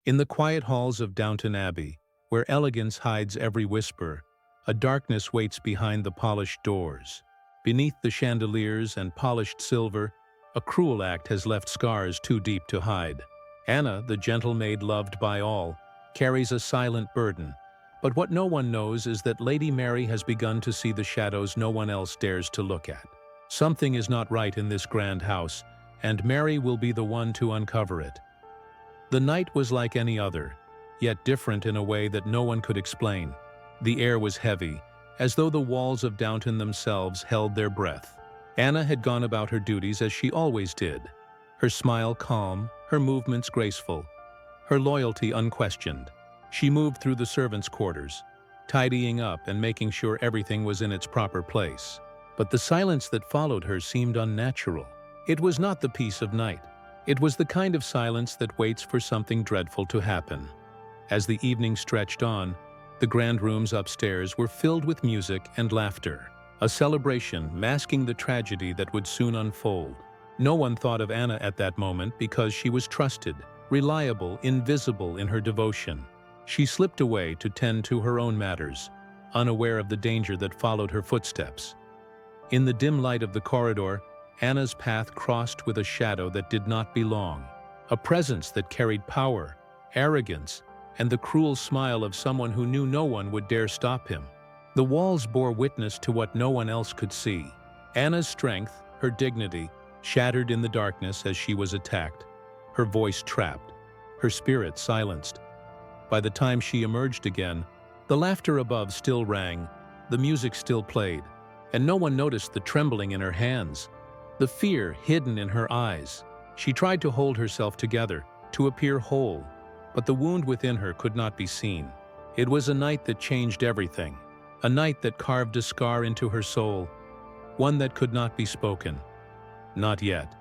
In the quiet halls of Downton Abbey, where elegance hides every whisper, a darkness waits behind the polished doors. Beneath the chandeliers and polished silver, a cruel act has left scars too deep to hide. Anna, the gentle maid loved by all, carries a silent burden, but what no one knows is that Lady Mary has begun to see the shadows no one else dares to look at. Something is not right in this grand house, and Mary will be the one to uncover it. The night was like any other, yet different in a way that no one could explain. The air was heavy, as though the walls of Downton themselves held their breath. Anna had gone about her duties as she always did, her smile calm, her movements graceful, her loyalty unquestioned. She moved through the servants' quarters, tidying up and making sure everything was in its proper place. But the silence that followed her seemed unnatural. It was not the peace of night. It was the kind of silence that waits for something dreadful to happen. As the evening stretched on, the grand rooms upstairs were filled with music and laughter, a celebration masking the tragedy that would soon unfold. No one thought of Anna at that moment because she was trusted, reliable, invisible in her devotion. She slipped away to tend to her own matters, unaware of the danger that followed her footsteps. In the dim light of the corridor, Anna's path crossed with a shadow that did not belong, a presence that carried power, arrogance, and the cruel smile of someone who knew no one would dare stop him. The walls bore witness to what no one else could see. Anna's strength, her dignity, shattered in the darkness as she was attacked, her voice trapped, her spirit silenced. By the time she emerged again, the laughter above still rang, the music still played, and no one noticed the trembling in her hands, the fear hidden in her eyes. She tried to hold herself together, to appear whole, but the wound within her could not be seen. It was a night that changed everything, a night that carved a scar into her soul, one that could not be spoken. Not yet.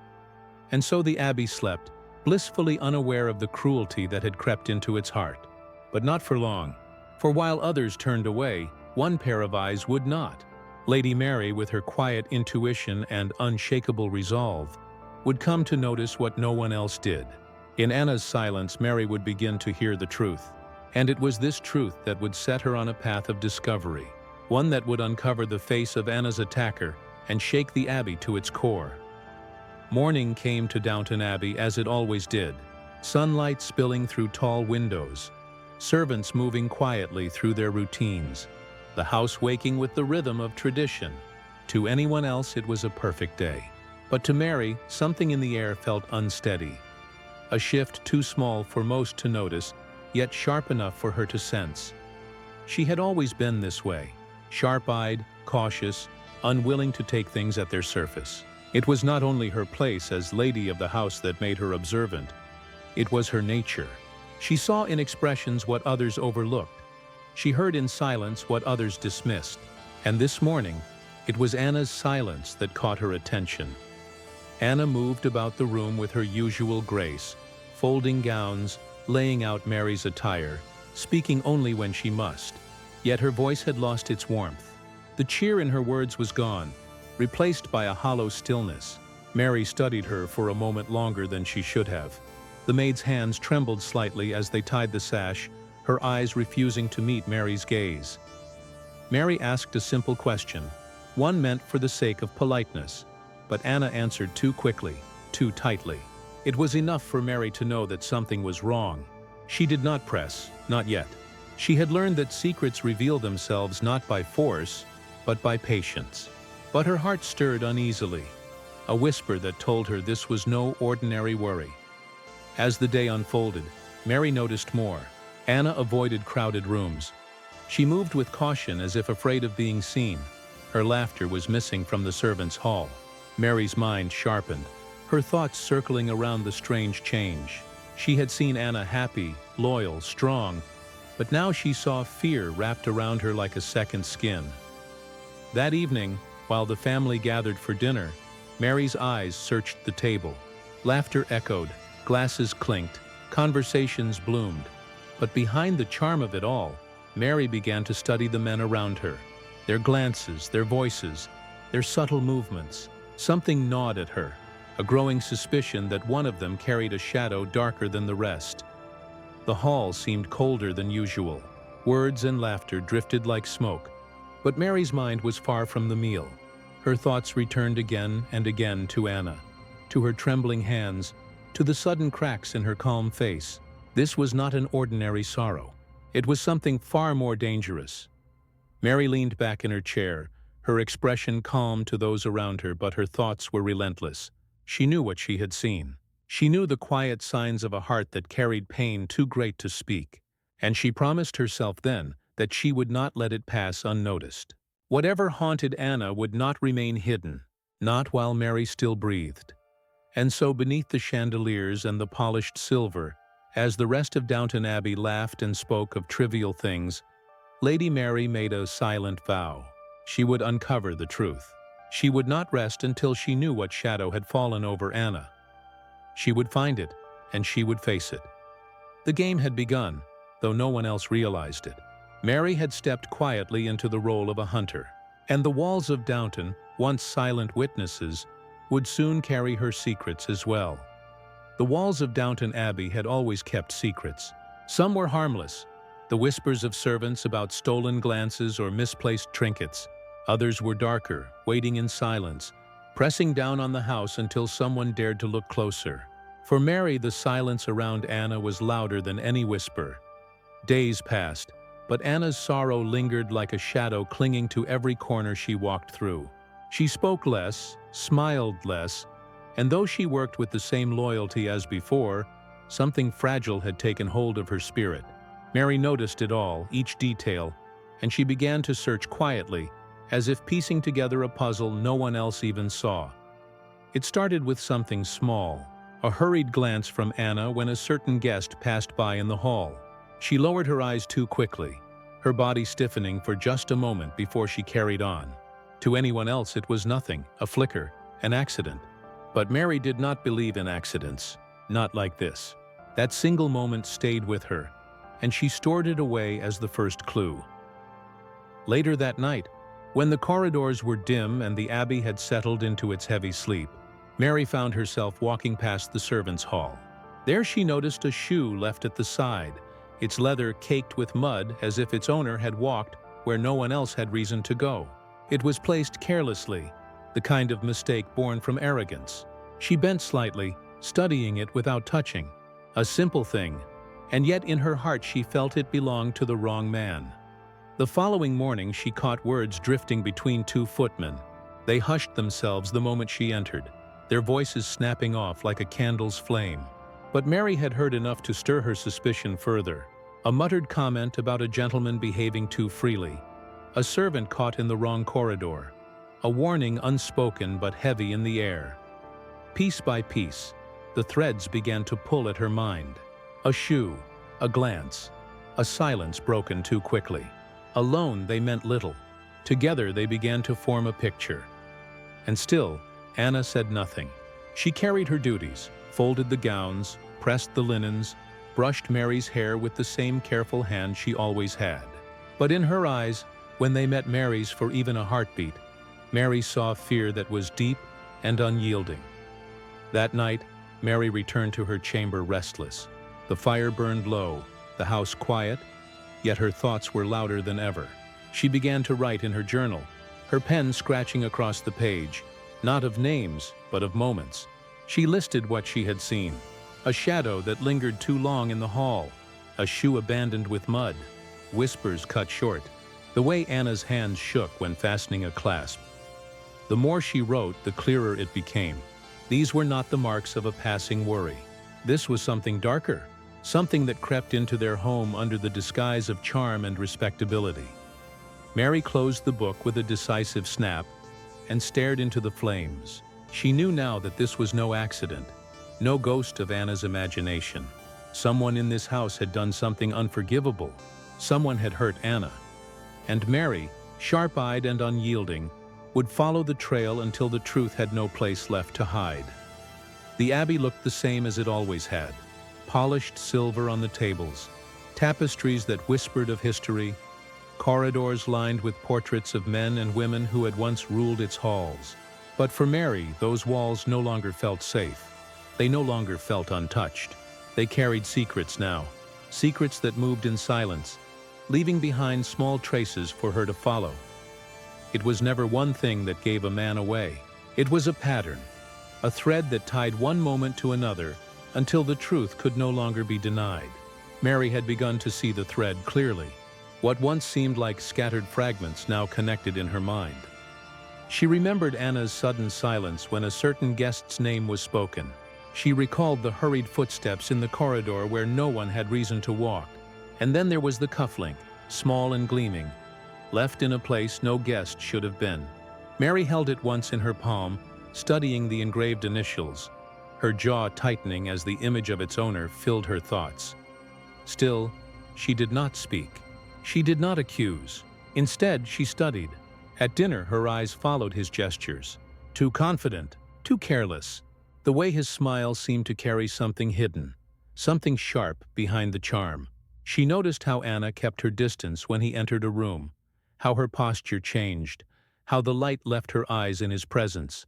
And so the Abbey slept, blissfully unaware of the cruelty that had crept into its heart. But not for long, for while others turned away, one pair of eyes would not. Lady Mary, with her quiet intuition and unshakable resolve, would come to notice what no one else did. In Anna's silence, Mary would begin to hear the truth. And it was this truth that would set her on a path of discovery, one that would uncover the face of Anna's attacker and shake the Abbey to its core. Morning came to Downton Abbey as it always did, sunlight spilling through tall windows, servants moving quietly through their routines, the house waking with the rhythm of tradition. To anyone else, it was a perfect day. But to Mary, something in the air felt unsteady. A shift too small for most to notice, yet sharp enough for her to sense. She had always been this way, sharp-eyed, cautious, unwilling to take things at their surface. It was not only her place as lady of the house that made her observant. It was her nature. She saw in expressions what others overlooked. She heard in silence what others dismissed. And this morning, it was Anna's silence that caught her attention. Anna moved about the room with her usual grace, folding gowns, laying out Mary's attire, speaking only when she must. Yet her voice had lost its warmth. The cheer in her words was gone, replaced by a hollow stillness. Mary studied her for a moment longer than she should have. The maid's hands trembled slightly as they tied the sash, her eyes refusing to meet Mary's gaze. Mary asked a simple question, one meant for the sake of politeness, but Anna answered too quickly, too tightly. It was enough for Mary to know that something was wrong. She did not press, not yet. She had learned that secrets reveal themselves not by force, but by patience. But her heart stirred uneasily, a whisper that told her this was no ordinary worry. As the day unfolded, Mary noticed more. Anna avoided crowded rooms. She moved with caution as if afraid of being seen. Her laughter was missing from the servants' hall. Mary's mind sharpened, her thoughts circling around the strange change. She had seen Anna happy, loyal, strong, but now she saw fear wrapped around her like a second skin. That evening, while the family gathered for dinner, Mary's eyes searched the table. Laughter echoed, glasses clinked, conversations bloomed. But behind the charm of it all, Mary began to study the men around her. Their glances, their voices, their subtle movements. Something gnawed at her, a growing suspicion that one of them carried a shadow darker than the rest. The hall seemed colder than usual. Words and laughter drifted like smoke. But Mary's mind was far from the meal. Her thoughts returned again and again to Anna, to her trembling hands, to the sudden cracks in her calm face. This was not an ordinary sorrow. It was something far more dangerous. Mary leaned back in her chair, her expression calm to those around her, but her thoughts were relentless. She knew what she had seen. She knew the quiet signs of a heart that carried pain too great to speak. And she promised herself then that she would not let it pass unnoticed. Whatever haunted Anna would not remain hidden, not while Mary still breathed. And so beneath the chandeliers and the polished silver, as the rest of Downton Abbey laughed and spoke of trivial things, Lady Mary made a silent vow. She would uncover the truth. She would not rest until she knew what shadow had fallen over Anna. She would find it, and she would face it. The game had begun, though no one else realized it. Mary had stepped quietly into the role of a hunter, and the walls of Downton, once silent witnesses, would soon carry her secrets as well. The walls of Downton Abbey had always kept secrets. Some were harmless, the whispers of servants about stolen glances or misplaced trinkets. Others were darker, waiting in silence, pressing down on the house until someone dared to look closer. For Mary, the silence around Anna was louder than any whisper. Days passed, but Anna's sorrow lingered like a shadow clinging to every corner she walked through. She spoke less, smiled less, and though she worked with the same loyalty as before, something fragile had taken hold of her spirit. Mary noticed it all, each detail, and she began to search quietly, as if piecing together a puzzle no one else even saw. It started with something small, a hurried glance from Anna when a certain guest passed by in the hall. She lowered her eyes too quickly, her body stiffening for just a moment before she carried on. To anyone else it was nothing, a flicker, an accident. But Mary did not believe in accidents, not like this. That single moment stayed with her, and she stored it away as the first clue. Later that night, when the corridors were dim and the Abbey had settled into its heavy sleep, Mary found herself walking past the servants' hall. There she noticed a shoe left at the side, its leather caked with mud as if its owner had walked where no one else had reason to go. It was placed carelessly, the kind of mistake born from arrogance. She bent slightly, studying it without touching. A simple thing, and yet in her heart she felt it belonged to the wrong man. The following morning she caught words drifting between two footmen. They hushed themselves the moment she entered, their voices snapping off like a candle's flame. But Mary had heard enough to stir her suspicion further. A muttered comment about a gentleman behaving too freely, a servant caught in the wrong corridor, a warning unspoken but heavy in the air. Piece by piece, the threads began to pull at her mind. A shoe, a glance, a silence broken too quickly. Alone they meant little. Together they began to form a picture. And still, Anna said nothing. She carried her duties, folded the gowns, pressed the linens, brushed Mary's hair with the same careful hand she always had. But in her eyes, when they met Mary's for even a heartbeat, Mary saw fear that was deep and unyielding. That night, Mary returned to her chamber restless. The fire burned low, the house quiet, yet her thoughts were louder than ever. She began to write in her journal, her pen scratching across the page, not of names, but of moments. She listed what she had seen: a shadow that lingered too long in the hall, a shoe abandoned with mud, whispers cut short, the way Anna's hands shook when fastening a clasp. The more she wrote, the clearer it became. These were not the marks of a passing worry. This was something darker, something that crept into their home under the disguise of charm and respectability. Mary closed the book with a decisive snap and stared into the flames. She knew now that this was no accident, no ghost of Anna's imagination. Someone in this house had done something unforgivable. Someone had hurt Anna. And Mary, sharp-eyed and unyielding, would follow the trail until the truth had no place left to hide. The Abbey looked the same as it always had: polished silver on the tables, tapestries that whispered of history, corridors lined with portraits of men and women who had once ruled its halls. But for Mary, those walls no longer felt safe. They no longer felt untouched. They carried secrets now, secrets that moved in silence, leaving behind small traces for her to follow. It was never one thing that gave a man away. It was a pattern, a thread that tied one moment to another until the truth could no longer be denied. Mary had begun to see the thread clearly. What once seemed like scattered fragments now connected in her mind. She remembered Anna's sudden silence when a certain guest's name was spoken. She recalled the hurried footsteps in the corridor where no one had reason to walk. And then there was the cufflink, small and gleaming, left in a place no guest should have been. Mary held it once in her palm, studying the engraved initials, her jaw tightening as the image of its owner filled her thoughts. Still, she did not speak. She did not accuse. Instead, she studied. At dinner, her eyes followed his gestures. Too confident, too careless. The way his smile seemed to carry something hidden, something sharp behind the charm. She noticed how Anna kept her distance when he entered a room, how her posture changed, how the light left her eyes in his presence.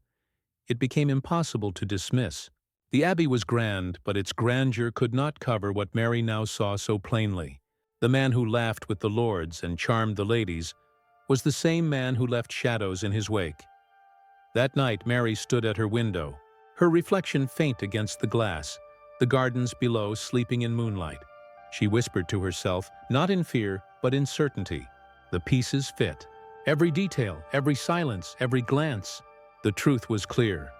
It became impossible to dismiss. The Abbey was grand, but its grandeur could not cover what Mary now saw so plainly. The man who laughed with the lords and charmed the ladies was the same man who left shadows in his wake. That night, Mary stood at her window, her reflection faint against the glass, the gardens below sleeping in moonlight. She whispered to herself, not in fear, but in certainty. The pieces fit. Every detail, every silence, every glance. The truth was clear.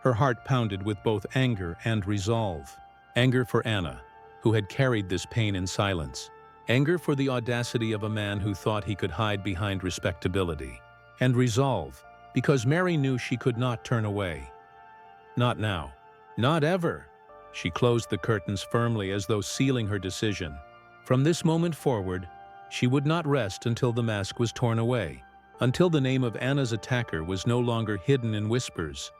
Her heart pounded with both anger and resolve. Anger for Anna, who had carried this pain in silence. Anger for the audacity of a man who thought he could hide behind respectability. And resolve, because Mary knew she could not turn away. Not now. Not ever. She closed the curtains firmly as though sealing her decision. From this moment forward, she would not rest until the mask was torn away, until the name of Anna's attacker was no longer hidden in whispers.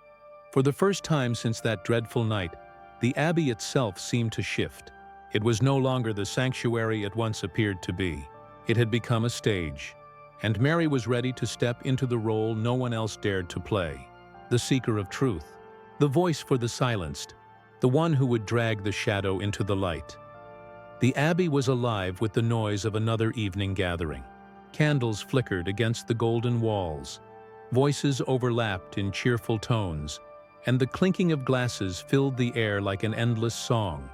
For the first time since that dreadful night, the Abbey itself seemed to shift. It was no longer the sanctuary it once appeared to be. It had become a stage, and Mary was ready to step into the role no one else dared to play. The seeker of truth, the voice for the silenced, the one who would drag the shadow into the light. The Abbey was alive with the noise of another evening gathering. Candles flickered against the golden walls. Voices overlapped in cheerful tones, and the clinking of glasses filled the air like an endless song.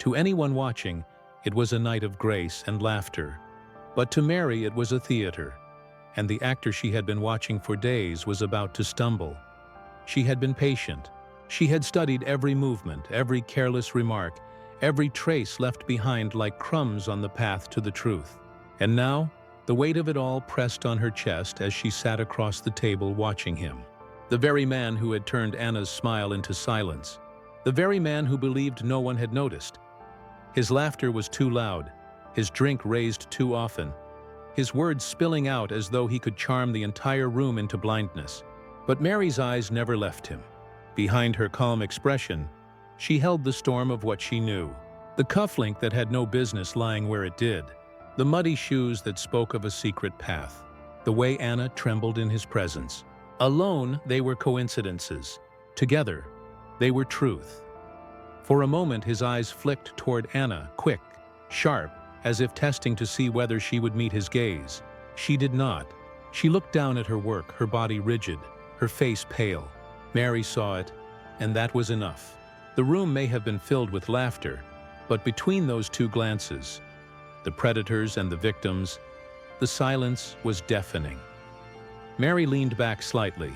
To anyone watching, it was a night of grace and laughter. But to Mary it was a theater, and the actor she had been watching for days was about to stumble. She had been patient. She had studied every movement, every careless remark, every trace left behind like crumbs on the path to the truth. And now, the weight of it all pressed on her chest as she sat across the table watching him. The very man who had turned Anna's smile into silence. The very man who believed no one had noticed. His laughter was too loud, his drink raised too often, his words spilling out as though he could charm the entire room into blindness. But Mary's eyes never left him. Behind her calm expression, she held the storm of what she knew. The cufflink that had no business lying where it did. The muddy shoes that spoke of a secret path. The way Anna trembled in his presence. Alone, they were coincidences. Together, they were truth. For a moment, his eyes flicked toward Anna, quick, sharp, as if testing to see whether she would meet his gaze. She did not. She looked down at her work, her body rigid, her face pale. Mary saw it, and that was enough. The room may have been filled with laughter, but between those two glances, the predators and the victims, the silence was deafening. Mary leaned back slightly,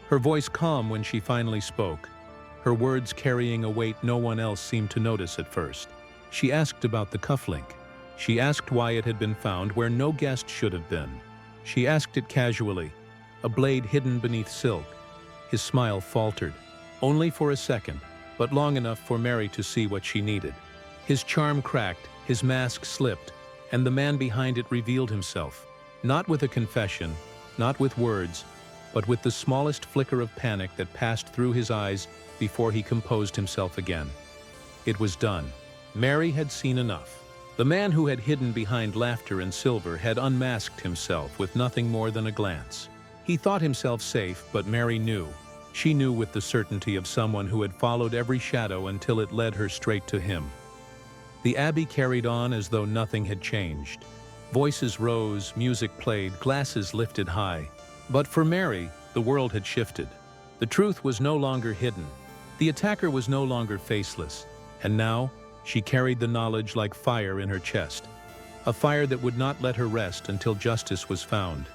her voice calm when she finally spoke, her words carrying a weight no one else seemed to notice at first. She asked about the cufflink. She asked why it had been found where no guest should have been. She asked it casually, a blade hidden beneath silk. His smile faltered, only for a second, but long enough for Mary to see what she needed. His charm cracked, his mask slipped, and the man behind it revealed himself, not with a confession, not with words, but with the smallest flicker of panic that passed through his eyes before he composed himself again. It was done. Mary had seen enough. The man who had hidden behind laughter and silver had unmasked himself with nothing more than a glance. He thought himself safe, but Mary knew. She knew with the certainty of someone who had followed every shadow until it led her straight to him. The abbey carried on as though nothing had changed. Voices rose, music played, glasses lifted high. But for Mary, the world had shifted. The truth was no longer hidden. The attacker was no longer faceless. And now, she carried the knowledge like fire in her chest. A fire that would not let her rest until justice was found.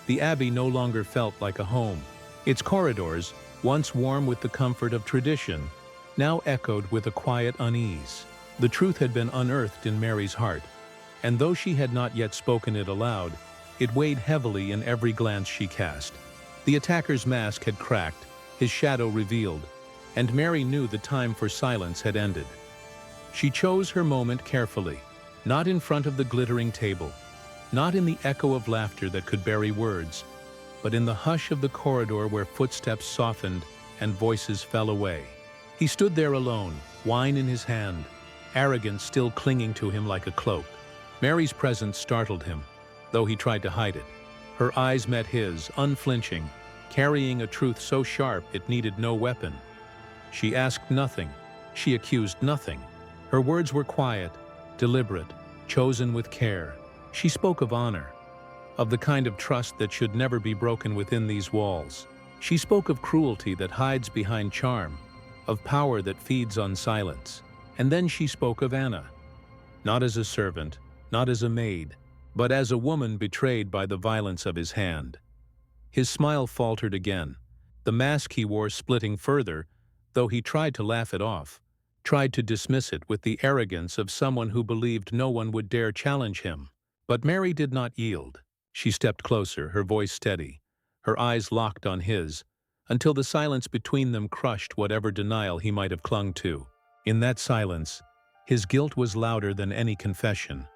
The abbey no longer felt like a home. Its corridors, once warm with the comfort of tradition, now echoed with a quiet unease. The truth had been unearthed in Mary's heart, and though she had not yet spoken it aloud, it weighed heavily in every glance she cast. The attacker's mask had cracked, his shadow revealed, and Mary knew the time for silence had ended. She chose her moment carefully, not in front of the glittering table, not in the echo of laughter that could bury words, but in the hush of the corridor where footsteps softened and voices fell away. He stood there alone, wine in his hand, arrogance still clinging to him like a cloak. Mary's presence startled him, though he tried to hide it. Her eyes met his, unflinching, carrying a truth so sharp it needed no weapon. She asked nothing, she accused nothing. Her words were quiet, deliberate, chosen with care. She spoke of honor, of the kind of trust that should never be broken within these walls. She spoke of cruelty that hides behind charm, of power that feeds on silence. And then she spoke of Anna, not as a servant, not as a maid, but as a woman betrayed by the violence of his hand. His smile faltered again, the mask he wore splitting further, though he tried to laugh it off, tried to dismiss it with the arrogance of someone who believed no one would dare challenge him. But Mary did not yield. She stepped closer, her voice steady, her eyes locked on his, until the silence between them crushed whatever denial he might have clung to. In that silence, his guilt was louder than any confession.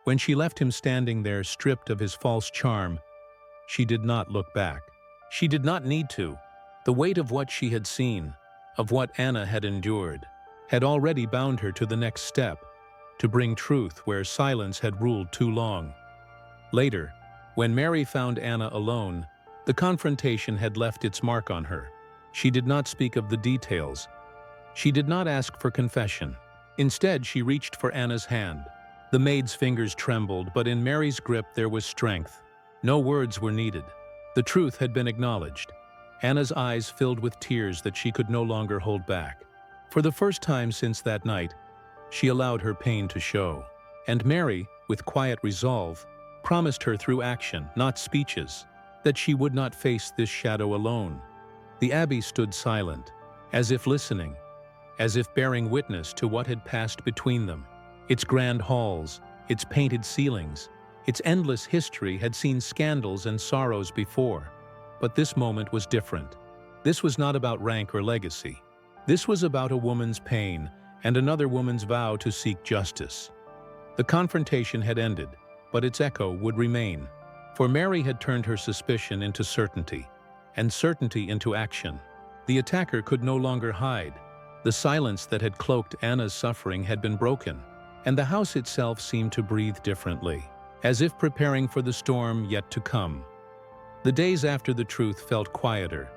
When she left him standing there stripped of his false charm, she did not look back. She did not need to. The weight of what she had seen, of what Anna had endured, had already bound her to the next step, to bring truth where silence had ruled too long. Later, when Mary found Anna alone, the confrontation had left its mark on her. She did not speak of the details. She did not ask for confession. Instead, she reached for Anna's hand. The maid's fingers trembled, but in Mary's grip there was strength. No words were needed. The truth had been acknowledged. Anna's eyes filled with tears that she could no longer hold back. For the first time since that night, she allowed her pain to show. And Mary, with quiet resolve, promised her through action, not speeches, that she would not face this shadow alone. The abbey stood silent, as if listening, as if bearing witness to what had passed between them. Its grand halls, its painted ceilings, its endless history had seen scandals and sorrows before. But this moment was different. This was not about rank or legacy. This was about a woman's pain and another woman's vow to seek justice. The confrontation had ended, but its echo would remain. For Mary had turned her suspicion into certainty, and certainty into action. The attacker could no longer hide. The silence that had cloaked Anna's suffering had been broken, and the house itself seemed to breathe differently, as if preparing for the storm yet to come. The days after the truth felt quieter,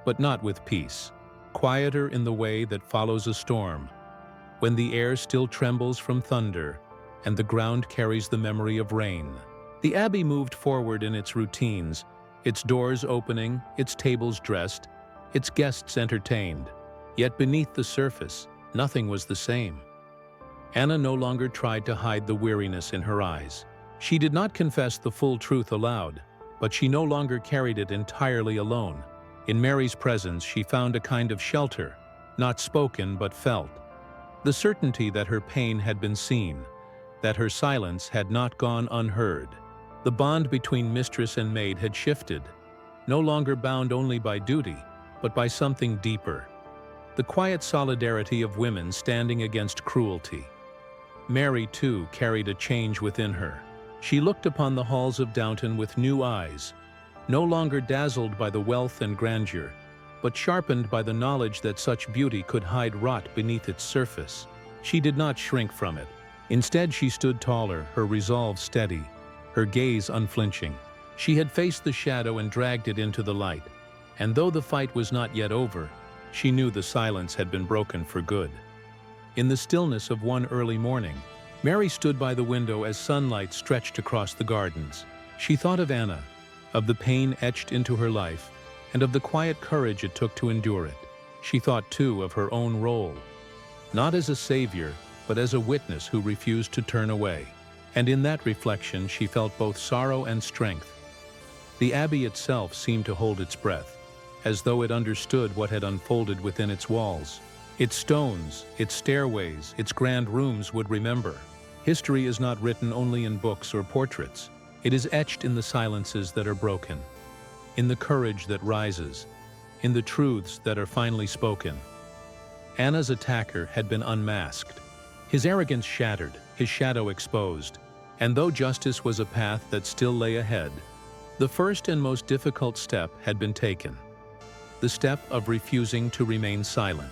but not with peace. Quieter in the way that follows a storm, when the air still trembles from thunder and the ground carries the memory of rain. The abbey moved forward in its routines, its doors opening, its tables dressed, its guests entertained. Yet beneath the surface, nothing was the same. Anna no longer tried to hide the weariness in her eyes. She did not confess the full truth aloud, but she no longer carried it entirely alone. In Mary's presence, she found a kind of shelter, not spoken but felt. The certainty that her pain had been seen, that her silence had not gone unheard. The bond between mistress and maid had shifted, no longer bound only by duty, but by something deeper. The quiet solidarity of women standing against cruelty. Mary, too, carried a change within her. She looked upon the halls of Downton with new eyes, no longer dazzled by the wealth and grandeur, but sharpened by the knowledge that such beauty could hide rot beneath its surface. She did not shrink from it. Instead, she stood taller, her resolve steady, her gaze unflinching. She had faced the shadow and dragged it into the light, and though the fight was not yet over, she knew the silence had been broken for good. In the stillness of one early morning, Mary stood by the window as sunlight stretched across the gardens. She thought of Anna, of the pain etched into her life, and of the quiet courage it took to endure it. She thought, too, of her own role, not as a savior, but as a witness who refused to turn away. And in that reflection she felt both sorrow and strength. The abbey itself seemed to hold its breath, as though it understood what had unfolded within its walls. Its stones, its stairways, its grand rooms would remember. History is not written only in books or portraits. It is etched in the silences that are broken, in the courage that rises, in the truths that are finally spoken. Anna's attacker had been unmasked, his arrogance shattered, his shadow exposed. And though justice was a path that still lay ahead, the first and most difficult step had been taken, the step of refusing to remain silent.